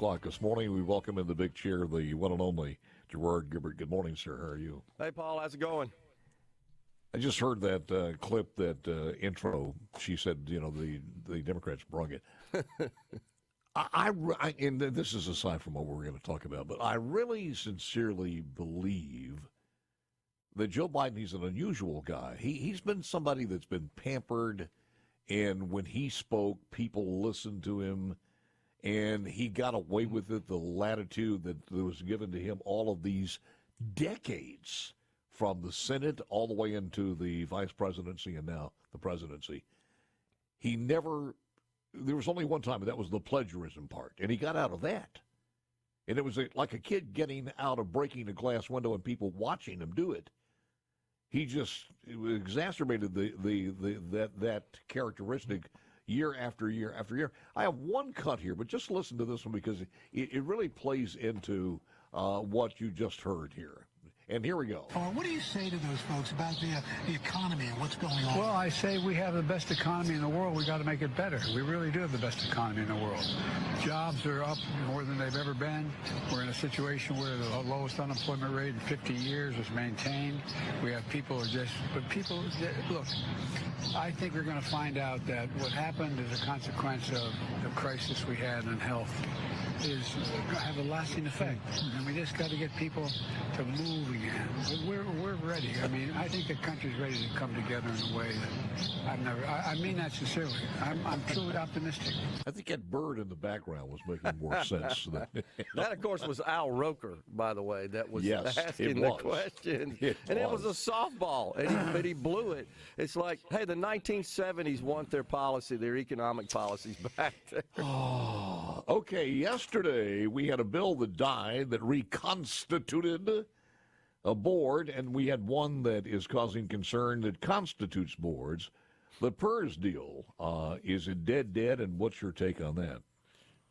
O'clock this morning. We welcome in the big chair the one and only Gerard. Good morning, sir. How are you? Hey, Paul. How's it going? I just heard that clip, that intro. She said, the Democrats brung it. And this is aside from what we're going to talk about, but I really sincerely believe that Joe Biden, he's an unusual guy. He's been somebody that's been pampered, and when he spoke, people listened to him. And he got away with it, the latitude that was given to him all of these decades, from the Senate all the way into the vice presidency and now the presidency. There was only one time, and that was the plagiarism part, and he got out of that. And it was like a kid getting out of breaking a glass window and people watching him do it. He just exacerbated that characteristic year after year after year. I have one cut here, but just listen to this one because it really plays into what you just heard here. And here we go. What do you say to those folks about the economy and what's going on? Well, I say we have the best economy in the world. We got to make it better. We really do have the best economy in the world. Jobs are up more than they've ever been. We're in a situation where the lowest unemployment rate in 50 years is maintained. We have people look, I think we're going to find out that what happened is a consequence of the crisis we had in health is have a lasting effect, and we just got to get people to move again. We're ready. I mean, I think the country's ready to come together in a way that I mean that sincerely. I'm truly optimistic. I think that bird in the background was making more sense. That, of course, was Al Roker, by the way, that was asking the question. It was a softball, but he blew it. It's like, hey, the 1970s want their economic policies back. Oh, okay, yesterday we had a bill that died that reconstituted a board, and we had one that is causing concern that constitutes boards. The PERS deal, is it dead, and what's your take on that?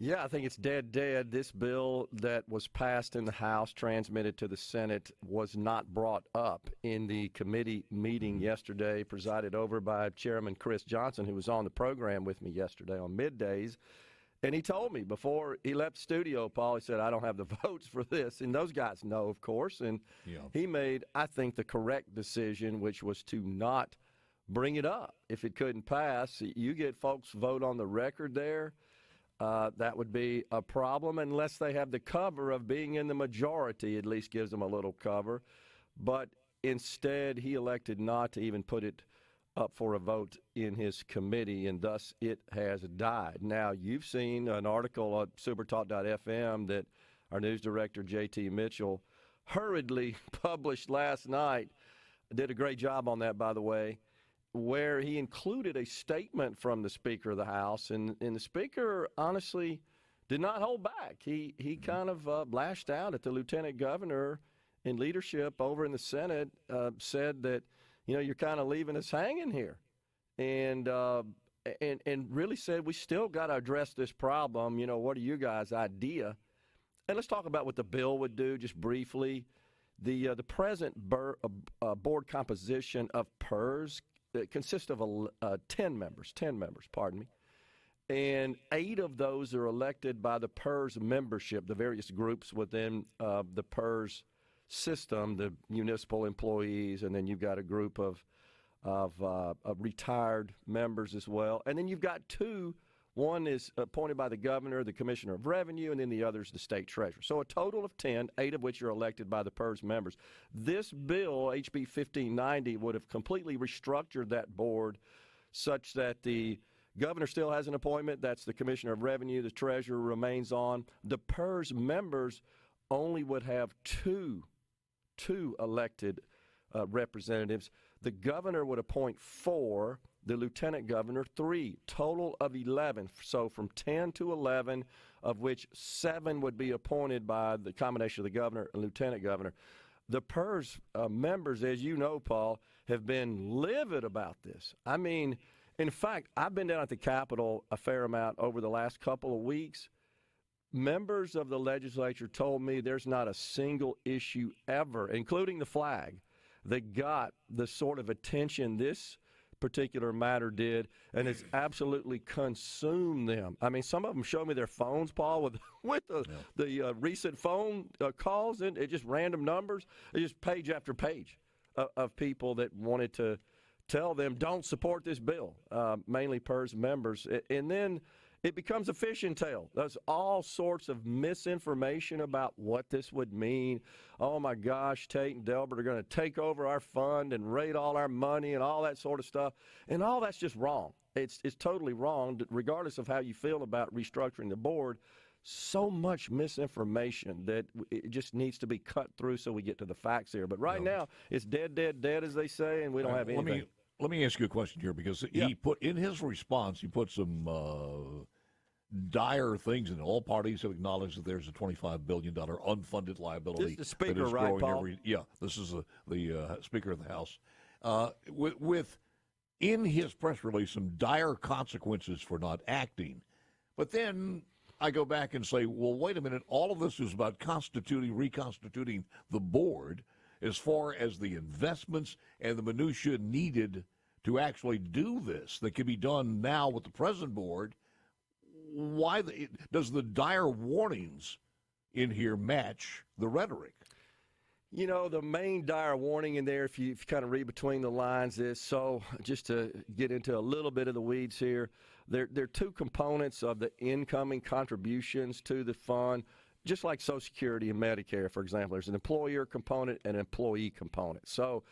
Yeah, I think it's dead. This bill that was passed in the House, transmitted to the Senate, was not brought up in the committee meeting yesterday, presided over by Chairman Chris Johnson, who was on the program with me yesterday on middays. And he told me before he left the studio, Paul, he said, I don't have the votes for this. And those guys know, of course. And he made, I think, the correct decision, which was to not bring it up. If it couldn't pass, you get folks vote on the record there. That would be a problem unless they have the cover of being in the majority, at least gives them a little cover. But instead, he elected not to even put it up for a vote in his committee, and thus it has died. Now, you've seen an article at SuperTalk.fm that our news director, J.T. Mitchell, hurriedly published last night. Did a great job on that, by the way, where he included a statement from the Speaker of the House, and the Speaker honestly did not hold back. He kind of lashed out at the Lieutenant Governor in leadership over in the Senate, said that, you're kind of leaving us hanging here, and really said we still got to address this problem. What are you guys' idea? And let's talk about what the bill would do just briefly. The present board composition of PERS consists of 10 members, and 8 of those are elected by the PERS membership, the various groups within the PERS system, the municipal employees, and then you've got a group of retired members as well. And then you've got 2. One is appointed by the governor, the commissioner of revenue, and then the other is the state treasurer. So a total of 10, 8 of which are elected by the PERS members. This bill, HB 1590, would have completely restructured that board such that the governor still has an appointment. That's the commissioner of revenue. The treasurer remains on. The PERS members only would have two elected representatives. The governor would appoint 4, the lieutenant governor 3, total of 11. So from 10 to 11, of which 7 would be appointed by the combination of the governor and lieutenant governor. The PERS members, as you know, Paul, have been livid about this. I mean, in fact, I've been down at the Capitol a fair amount over the last couple of weeks. Members of the legislature told me there's not a single issue ever, including the flag, that got the sort of attention this particular matter did, and it's absolutely consumed them. I mean, some of them show me their phones, Paul, with the recent phone calls, and it just random numbers. It's just page after page of people that wanted to tell them don't support this bill, mainly PERS members. And then it becomes a fishing tail. There's all sorts of misinformation about what this would mean. Oh, my gosh, Tate and Delbert are going to take over our fund and raid all our money and all that sort of stuff. And all that's just wrong. It's totally wrong, regardless of how you feel about restructuring the board. So much misinformation that it just needs to be cut through so we get to the facts here. But right now, it's dead, as they say, and we don't have anything. Let me ask you a question here, because he put in his response, he put some dire things, and all parties have acknowledged that there's a $25 billion unfunded liability. This is the Speaker, that is right, growing Paul? This is the Speaker of the House. With in his press release, some dire consequences for not acting. But then I go back and say, well, wait a minute, all of this is about reconstituting the board as far as the investments and the minutia needed to actually do this that can be done now with the present board. Why does the dire warnings in here match the rhetoric? You know, the main dire warning in there, if you kind of read between the lines, is, so just to get into a little bit of the weeds here, there are two components of the incoming contributions to the fund. Just like Social Security and Medicare, for example, there's an employer component and an employee component. So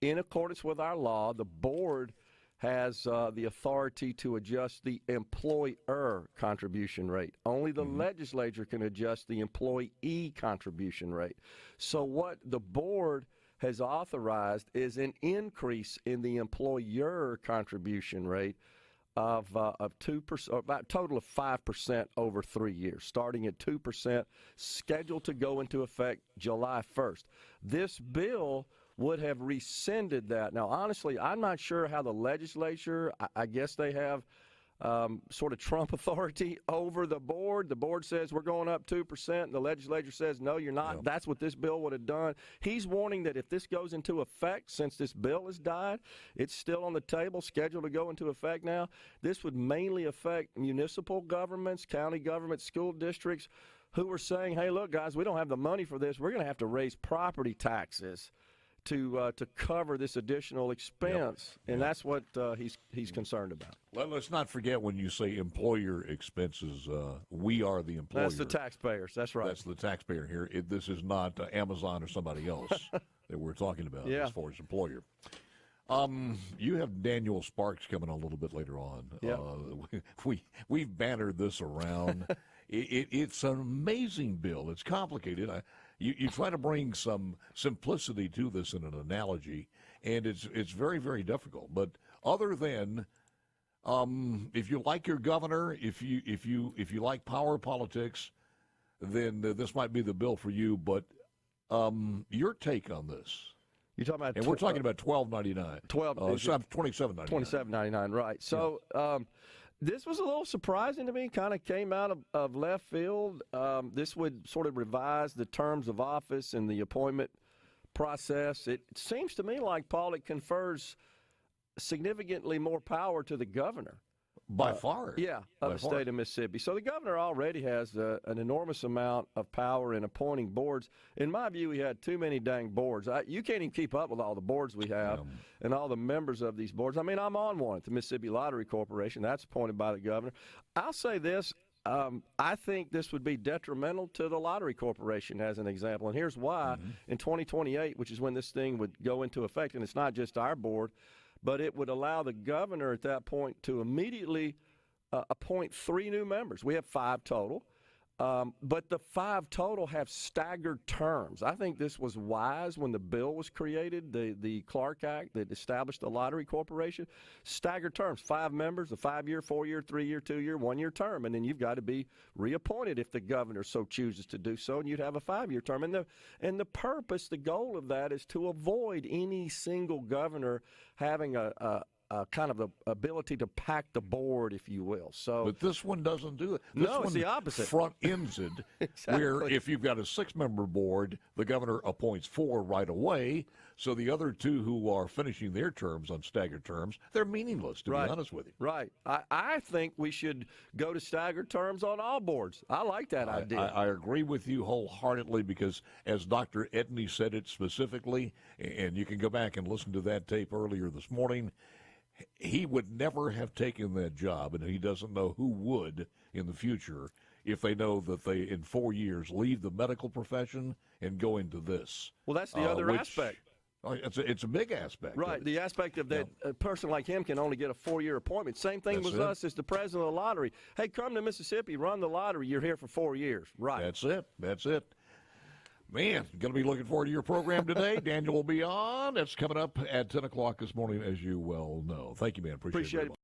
in accordance with our law, the board has the authority to adjust the employer contribution rate. Only the legislature can adjust the employee contribution rate. So what the board has authorized is an increase in the employer contribution rate of 2%, or about a total of 5% over 3 years, starting at 2%, scheduled to go into effect July 1st. This bill would have rescinded that. Now, honestly, I'm not sure how the legislature, I guess they have sort of Trump authority over the board. The board says we're going up 2%, and the legislature says, no, you're not. Yeah. That's what this bill would have done. He's warning that if this goes into effect, since this bill has died, it's still on the table, scheduled to go into effect now. This would mainly affect municipal governments, county governments, school districts, who are saying, hey, look, guys, we don't have the money for this. We're going to have to raise property taxes to cover this additional expense, and that's what he's concerned about. Well, let's not forget, when you say employer expenses, we are the employer. That's the taxpayers. That's right. That's the taxpayer here. This is not Amazon or somebody else that we're talking about as far as employer. You have Daniel Sparks coming on a little bit later on. We've bannered this around. It's an amazing bill. It's complicated. You try to bring some simplicity to this in an analogy, and it's very, very difficult. But other than if you like your governor, if you like power politics, then this might be the bill for you. But your take on this? You're talking about, and we're talking about $12.99. $27.99. $27.99, right? So. This was a little surprising to me, kind of came out of left field. This would sort of revise the terms of office and the appointment process. It seems to me like, Paul, it confers significantly more power to the governor. By far. Yeah, of the state of Mississippi. So the governor already has an enormous amount of power in appointing boards. In my view, we had too many dang boards. You can't even keep up with all the boards we have and all the members of these boards. I mean, I'm on one at the Mississippi Lottery Corporation. That's appointed by the governor. I'll say this. I think this would be detrimental to the Lottery Corporation, as an example. And here's why. In 2028, which is when this thing would go into effect, and it's not just our board, but it would allow the governor at that point to immediately appoint 3 new members. We have 5 total, but the 5 total have staggered terms. I think this was wise when the bill was created, the Clark Act that established the Lottery Corporation. Staggered terms, 5 members, a 5-year, 4-year, 3-year, 2-year, 1-year term, and then you've got to be reappointed if the governor so chooses to do so, and you'd have a 5-year term. And the purpose, the goal of that is to avoid any single governor having a kind of the ability to pack the board, if you will. So, but this one doesn't do it. This no, it's one the opposite. Front ends it, Exactly. where if you've got a 6-member board, the governor appoints 4 right away. So the other 2 who are finishing their terms on staggered terms, they're meaningless, to be honest with you. Right. I think we should go to staggered terms on all boards. I like that idea. I agree with you wholeheartedly because, as Dr. Edney said it specifically, and you can go back and listen to that tape earlier this morning, he would never have taken that job, and he doesn't know who would in the future if they know that they, in 4 years, leave the medical profession and go into this. Well, that's the other aspect. It's a big aspect. Right, the aspect of that a person like him can only get a 4-year appointment. Same thing with us as the president of the lottery. Hey, come to Mississippi, run the lottery. You're here for 4 years. Right. That's it. Man, going to be looking forward to your program today. Daniel will be on. It's coming up at 10 o'clock this morning, as you well know. Thank you, man. Appreciate it.